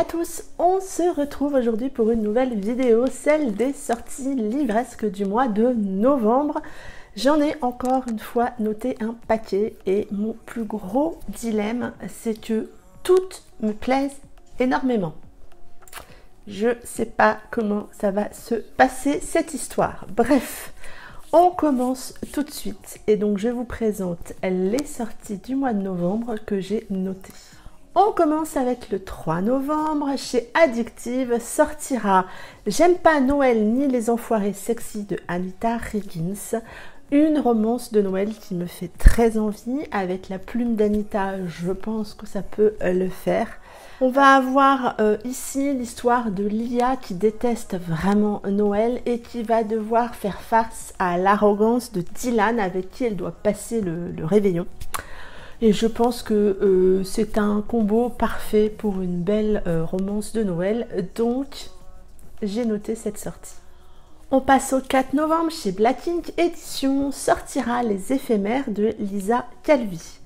tous, on se retrouve aujourd'hui pour une nouvelle vidéo, celle des sorties livresques du mois de novembre. J'en ai encore une fois noté un paquet et mon plus gros dilemme, c'est que toutes me plaisent énormément. Je sais pas comment ça va se passer cette histoire. Bref, on commence tout de suite et donc je vous présente les sorties du mois de novembre que j'ai notées. On commence avec le 3 novembre. Chez Addictive sortira J'aime pas Noël ni les enfoirés sexy de Anita Higgins. Une romance de Noël qui me fait très envie. Avec la plume d'Anita, je pense que ça peut le faire. On va avoir ici l'histoire de Lia qui déteste vraiment Noël et qui va devoir faire face à l'arrogance de Dylan avec qui elle doit passer le réveillon. Et je pense que c'est un combo parfait pour une belle romance de Noël. Donc, j'ai noté cette sortie. On passe au 4 novembre. Chez Black Ink Édition sortira Les éphémères de Lisa Calvi.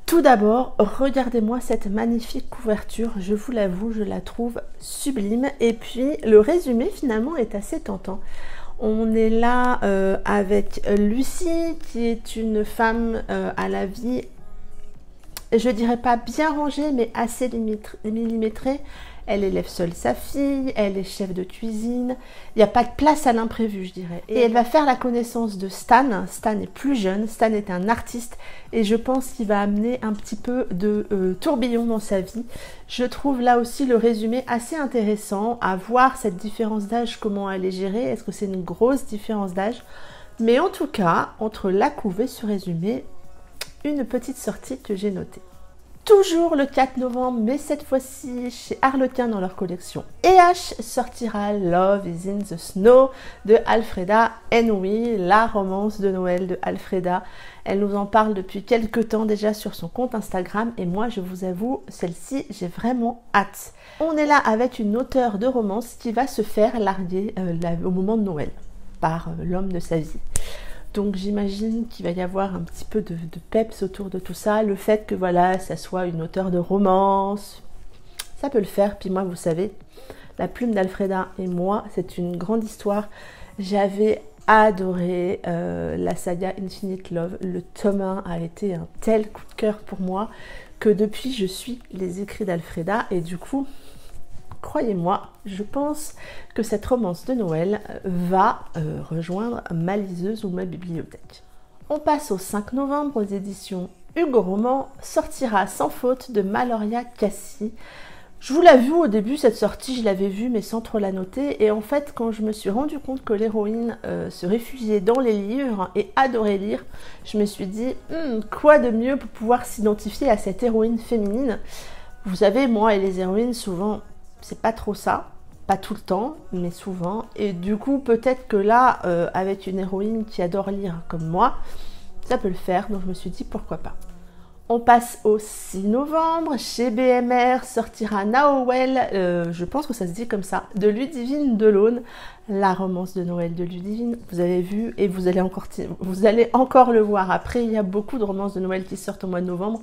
Tout d'abord, regardez-moi cette magnifique couverture. Je vous l'avoue, je la trouve sublime. Et puis, le résumé finalement est assez tentant. On est là avec Lucie, qui est une femme à la vie, je dirais pas bien rangée, mais assez millimétrée. Elle élève seule sa fille, elle est chef de cuisine. Il n'y a pas de place à l'imprévu, je dirais. Et elle va faire la connaissance de Stan. Stan est plus jeune, Stan est un artiste et je pense qu'il va amener un petit peu de tourbillon dans sa vie. Je trouve là aussi le résumé assez intéressant, à voir cette différence d'âge, comment elle est gérée. Est-ce que c'est une grosse différence d'âge? Mais en tout cas, entre la couve et ce résumé, une petite sortie que j'ai notée. Toujours le 4 novembre, mais cette fois-ci chez Harlequin dans leur collection EH sortira Love is in the Snow de Alfreda Henry, la romance de Noël de Alfreda. Elle nous en parle depuis quelques temps déjà sur son compte Instagram et moi je vous avoue, celle-ci j'ai vraiment hâte. On est là avec une auteure de romance qui va se faire larguer au moment de Noël par l'homme de sa vie. Donc j'imagine qu'il va y avoir un petit peu de peps autour de tout ça. Le fait que voilà, ça soit une auteure de romance, ça peut le faire. Puis moi, vous savez, la plume d'Alfreda et moi, c'est une grande histoire. J'avais adoré la saga Infinite Love. Le tome 1 a été un tel coup de cœur pour moi que depuis, je suis les écrits d'Alfreda. Et du coup, croyez-moi, je pense que cette romance de Noël va rejoindre ma liseuse ou ma bibliothèque. On passe au 5 novembre aux éditions Hugo Roman, sortira Sans faute de Maloria Cassie. Je vous l'avoue, au début, cette sortie, je l'avais vue, mais sans trop la noter. Et en fait, quand je me suis rendu compte que l'héroïne se réfugiait dans les livres et adorait lire, je me suis dit, quoi de mieux pour pouvoir s'identifier à cette héroïne féminine? Vous savez, moi et les héroïnes, souvent, c'est pas trop ça, pas tout le temps, mais souvent. Et du coup, peut-être que là, avec une héroïne qui adore lire comme moi, ça peut le faire. Donc je me suis dit, pourquoi pas. On passe au 6 novembre. Chez BMR sortira Noël, je pense que ça se dit comme ça, de Ludivine Delaune, la romance de Noël de Ludivine. Vous avez vu et vous allez encore le voir après. Il y a beaucoup de romances de Noël qui sortent au mois de novembre.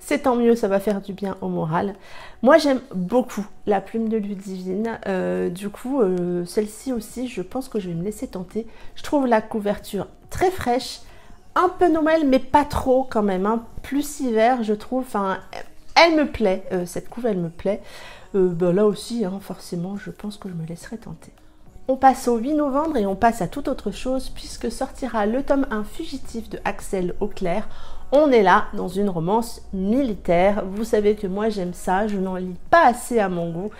C'est tant mieux, ça va faire du bien au moral. Moi, j'aime beaucoup la plume de Ludivine. Du coup, celle-ci aussi, je pense que je vais me laisser tenter. Je trouve la couverture très fraîche, un peu Noël, mais pas trop quand même. Hein. Plus hiver, je trouve. Enfin, elle me plaît. Cette couve, elle me plaît. Là aussi, hein, forcément, je pense que je me laisserai tenter. On passe au 8 novembre et on passe à toute autre chose puisque sortira le tome 1 Fugitif de Axel Auclair. On est là dans une romance militaire. Vous savez que moi j'aime ça, je n'en lis pas assez à mon goût.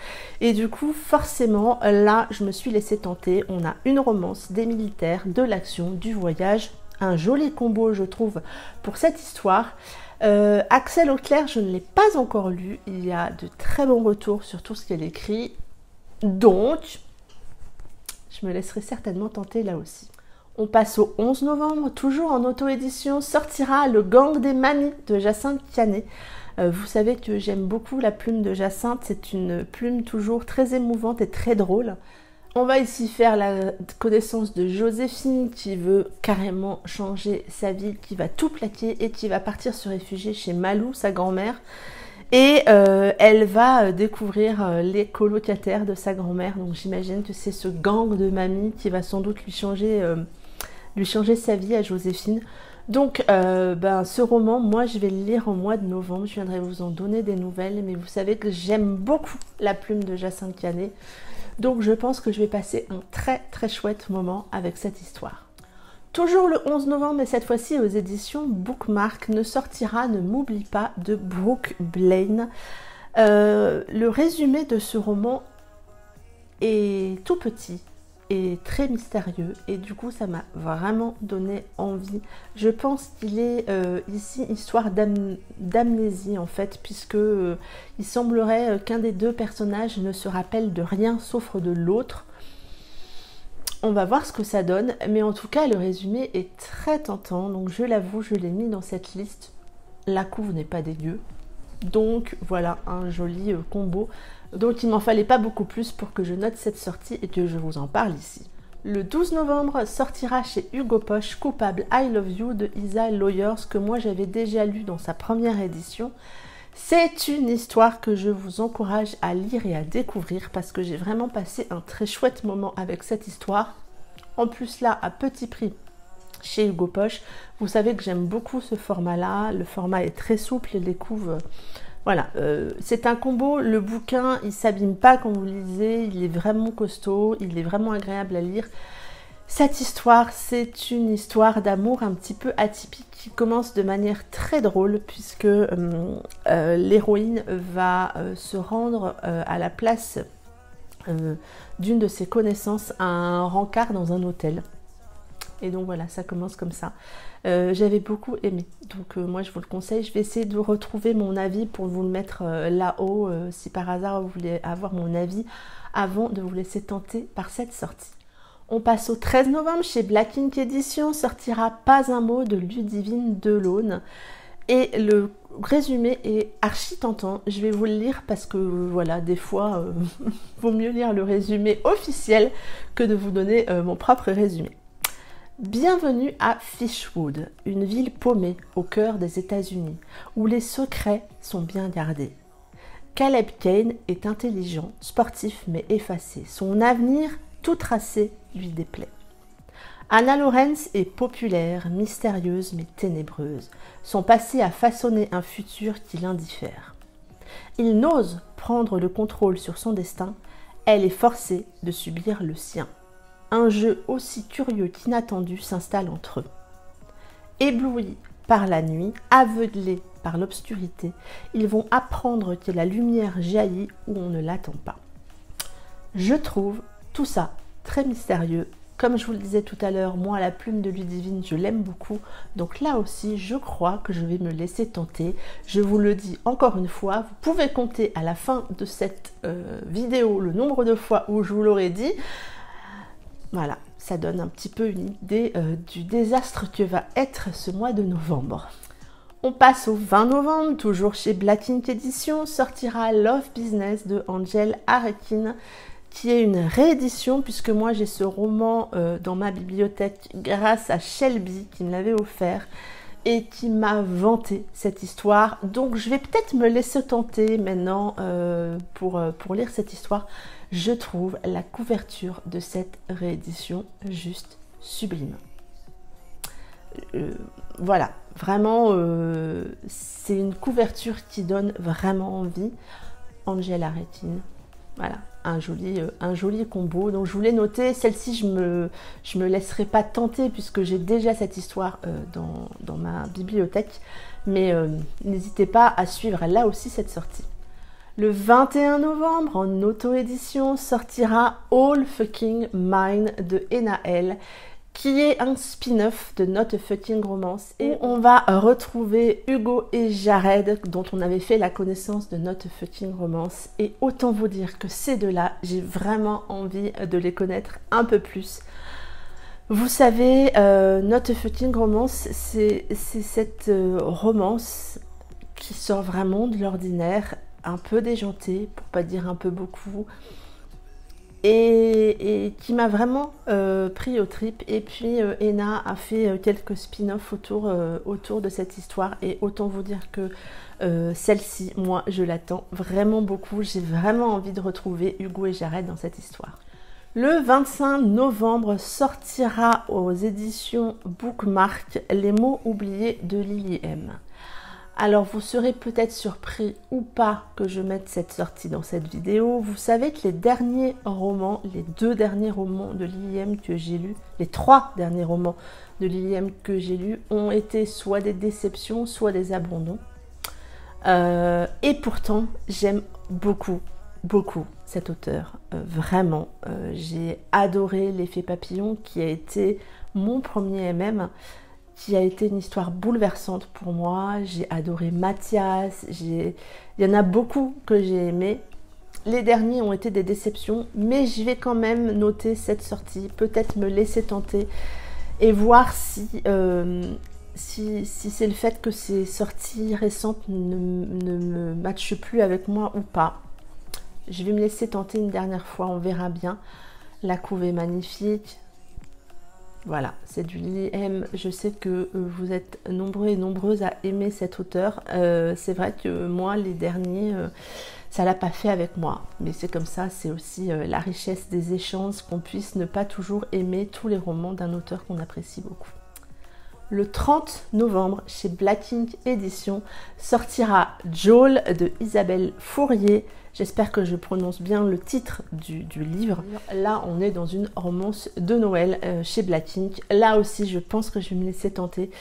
Et du coup, forcément, là, je me suis laissée tenter. On a une romance, des militaires, de l'action, du voyage. Un joli combo, je trouve, pour cette histoire. Axel Auclair, je ne l'ai pas encore lu. Il y a de très bons retours sur tout ce qu'elle écrit. Donc, je me laisserai certainement tenter là aussi. On passe au 11 novembre, toujours en auto-édition, sortira Le Gang des Mamies de Jacinthe Canet. Vous savez que j'aime beaucoup la plume de Jacinthe, c'est une plume toujours très émouvante et très drôle. On va ici faire la connaissance de Joséphine qui veut carrément changer sa vie, qui va tout plaquer et qui va partir se réfugier chez Malou, sa grand-mère. Et elle va découvrir les colocataires de sa grand-mère. Donc j'imagine que c'est ce gang de mamie qui va sans doute lui changer sa vie à Joséphine. Donc ce roman, moi je vais le lire en mois de novembre. Je viendrai vous en donner des nouvelles. Mais vous savez que j'aime beaucoup la plume de Jacinthe Canet. Donc je pense que je vais passer un très très chouette moment avec cette histoire. Toujours le 11 novembre, et cette fois-ci aux éditions Bookmark, ne sortira Ne m'oublie pas de Brooke Blaine. Le résumé de ce roman est tout petit et très mystérieux, et du coup ça m'a vraiment donné envie. Je pense qu'il est ici histoire d'amnésie en fait, puisque il semblerait qu'un des deux personnages ne se rappelle de rien sauf de l'autre. On va voir ce que ça donne, mais en tout cas le résumé est très tentant, donc je l'avoue, je l'ai mis dans cette liste. La couve n'est pas dégueu, donc voilà un joli combo. Donc il m'en fallait pas beaucoup plus pour que je note cette sortie et que je vous en parle ici. Le 12 novembre sortira chez Hugo Poche Coupable I Love You de Isa Lawyers, que moi j'avais déjà lu dans sa première édition. C'est une histoire que je vous encourage à lire et à découvrir parce que j'ai vraiment passé un très chouette moment avec cette histoire. En plus là, à petit prix chez Hugo Poche. Vous savez que j'aime beaucoup ce format-là. Le format est très souple, les couves... Voilà, c'est un combo. Le bouquin, il ne s'abîme pas quand vous le lisez. Il est vraiment costaud, il est vraiment agréable à lire. Cette histoire, c'est une histoire d'amour un petit peu atypique qui commence de manière très drôle puisque l'héroïne va se rendre à la place d'une de ses connaissances à un rencard dans un hôtel. Et donc voilà, ça commence comme ça. J'avais beaucoup aimé, donc moi je vous le conseille. Je vais essayer de retrouver mon avis pour vous le mettre là-haut, si par hasard vous voulez avoir mon avis avant de vous laisser tenter par cette sortie. On passe au 13 novembre, chez Black Ink Edition, sortira Pas un mot de Ludivine Delaune. Et le résumé est archi tentant. Je vais vous le lire parce que voilà, des fois, vaut mieux lire le résumé officiel que de vous donner mon propre résumé. Bienvenue à Fishwood, une ville paumée au cœur des États-Unis, où les secrets sont bien gardés. Caleb Kane est intelligent, sportif mais effacé. Son avenir, tout tracé, lui déplaît. Anna Lawrence est populaire, mystérieuse mais ténébreuse. Son passé a façonné un futur qui l'indiffère. Il n'ose prendre le contrôle sur son destin, elle est forcée de subir le sien. Un jeu aussi curieux qu'inattendu s'installe entre eux. Éblouis par la nuit, aveuglés par l'obscurité, ils vont apprendre que la lumière jaillit où on ne l'attend pas. Je trouve tout ça très mystérieux. Comme je vous le disais tout à l'heure, moi la plume de Ludivine, je l'aime beaucoup. Donc là aussi, je crois que je vais me laisser tenter. Je vous le dis encore une fois, vous pouvez compter à la fin de cette vidéo le nombre de fois où je vous l'aurai dit. Voilà, ça donne un petit peu une idée du désastre que va être ce mois de novembre. On passe au 20 novembre, toujours chez Black Ink Edition, sortira Love Business de Angel Arekin, qui est une réédition puisque moi j'ai ce roman dans ma bibliothèque grâce à Shelby qui me l'avait offert et qui m'a vanté cette histoire. Donc je vais peut-être me laisser tenter maintenant pour lire cette histoire. Je trouve la couverture de cette réédition juste sublime. Voilà, vraiment, c'est une couverture qui donne vraiment envie. Angel Arekin, voilà, un joli combo. Donc je voulais noter, celle-ci je me laisserai pas tenter puisque j'ai déjà cette histoire dans ma bibliothèque. Mais n'hésitez pas à suivre là aussi cette sortie. Le 21 novembre, en auto-édition, sortira All Fucking Mine de Enaël, qui est un spin-off de Not a Fucking Romance. Et on va retrouver Hugo et Jared, dont on avait fait la connaissance de Not a Fucking Romance. Et autant vous dire que ces deux-là, j'ai vraiment envie de les connaître un peu plus. Vous savez, Not a Fucking Romance, c'est cette romance qui sort vraiment de l'ordinaire, un peu déjantée, pour pas dire un peu beaucoup, et qui m'a vraiment pris aux tripes. Et puis Ena a fait quelques spin-offs autour de cette histoire, et autant vous dire que celle-ci, moi je l'attends vraiment beaucoup. J'ai vraiment envie de retrouver Hugo et Jared dans cette histoire. Le 25 novembre sortira aux éditions Bookmark Les mots oubliés de Lily M. Alors vous serez peut-être surpris ou pas que je mette cette sortie dans cette vidéo. Vous savez que les derniers romans, les 2 derniers romans de Lily M que j'ai lus, les 3 derniers romans de Lily M que j'ai lus ont été soit des déceptions, soit des abandons. Et pourtant, j'aime beaucoup cet auteur. Vraiment, j'ai adoré L'effet papillon qui a été mon premier MM. Qui a été une histoire bouleversante pour moi. J'ai adoré Mathias, il y en a beaucoup que j'ai aimé. Les derniers ont été des déceptions, mais je vais quand même noter cette sortie, peut-être me laisser tenter et voir si c'est le fait que ces sorties récentes ne me matchent plus avec moi ou pas. Je vais me laisser tenter une dernière fois, on verra bien. La couve est magnifique. Voilà, c'est du Lily M. Je sais que vous êtes nombreux et nombreuses à aimer cet auteur. C'est vrai que moi, les derniers, ça l'a pas fait avec moi. Mais c'est comme ça, c'est aussi la richesse des échanges, qu'on puisse ne pas toujours aimer tous les romans d'un auteur qu'on apprécie beaucoup. Le 30 novembre, chez Black Ink Éditions, sortira Joel de Isabelle Fourier. J'espère que je prononce bien le titre du livre. Là, on est dans une romance de Noël chez Black Ink. Là aussi, je pense que je vais me laisser tenter.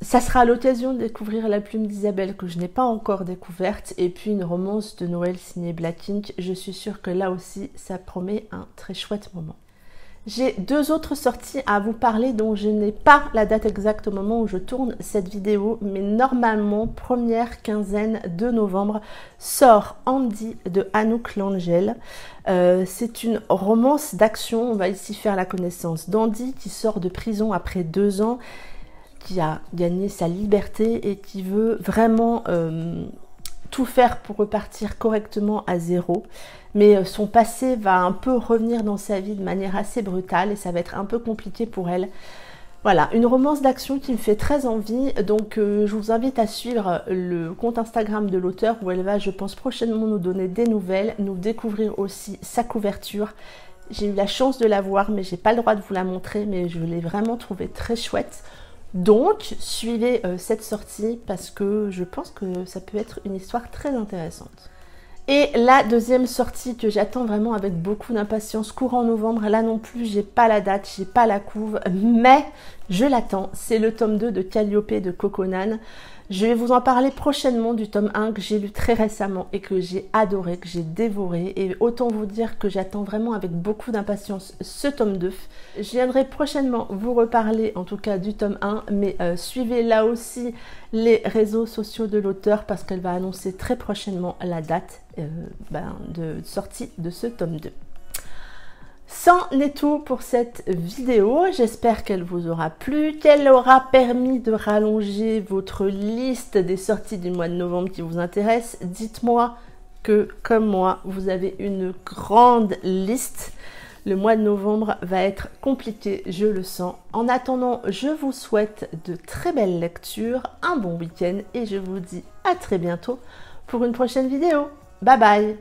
Ça sera l'occasion de découvrir La plume d'Isabelle que je n'ai pas encore découverte. Et puis une romance de Noël signée Black Ink. Je suis sûre que là aussi, ça promet un très chouette moment. J'ai 2 autres sorties à vous parler dont je n'ai pas la date exacte au moment où je tourne cette vidéo, mais normalement, première quinzaine de novembre, sort Andy de Anouk Langel. C'est une romance d'action. On va ici faire la connaissance d'Andy qui sort de prison après 2 ans, qui a gagné sa liberté et qui veut vraiment tout faire pour repartir correctement à zéro. Mais son passé va un peu revenir dans sa vie de manière assez brutale et ça va être un peu compliqué pour elle. Voilà, une romance d'action qui me fait très envie. Donc je vous invite à suivre le compte Instagram de l'auteur où elle va, je pense, prochainement nous donner des nouvelles, nous découvrir aussi sa couverture. J'ai eu la chance de la voir, mais j'ai pas le droit de vous la montrer, mais je l'ai vraiment trouvée très chouette. Donc, suivez cette sortie parce que je pense que ça peut être une histoire très intéressante. Et la deuxième sortie que j'attends vraiment avec beaucoup d'impatience, courant novembre, là non plus, j'ai pas la date, j'ai pas la couve, mais je l'attends. C'est le tome 2 de Calliope de Coconan. Je vais vous en parler prochainement du tome 1 que j'ai lu très récemment et que j'ai adoré, que j'ai dévoré. Et autant vous dire que j'attends vraiment avec beaucoup d'impatience ce tome 2. Je viendrai prochainement vous reparler en tout cas du tome 1, mais suivez là aussi les réseaux sociaux de l'auteur parce qu'elle va annoncer très prochainement la date de sortie de ce tome 2. C'en est tout pour cette vidéo, j'espère qu'elle vous aura plu, qu'elle aura permis de rallonger votre liste des sorties du mois de novembre qui vous intéressent. Dites-moi que, comme moi, vous avez une grande liste. Le mois de novembre va être compliqué, je le sens. En attendant, je vous souhaite de très belles lectures, un bon week-end et je vous dis à très bientôt pour une prochaine vidéo. Bye bye!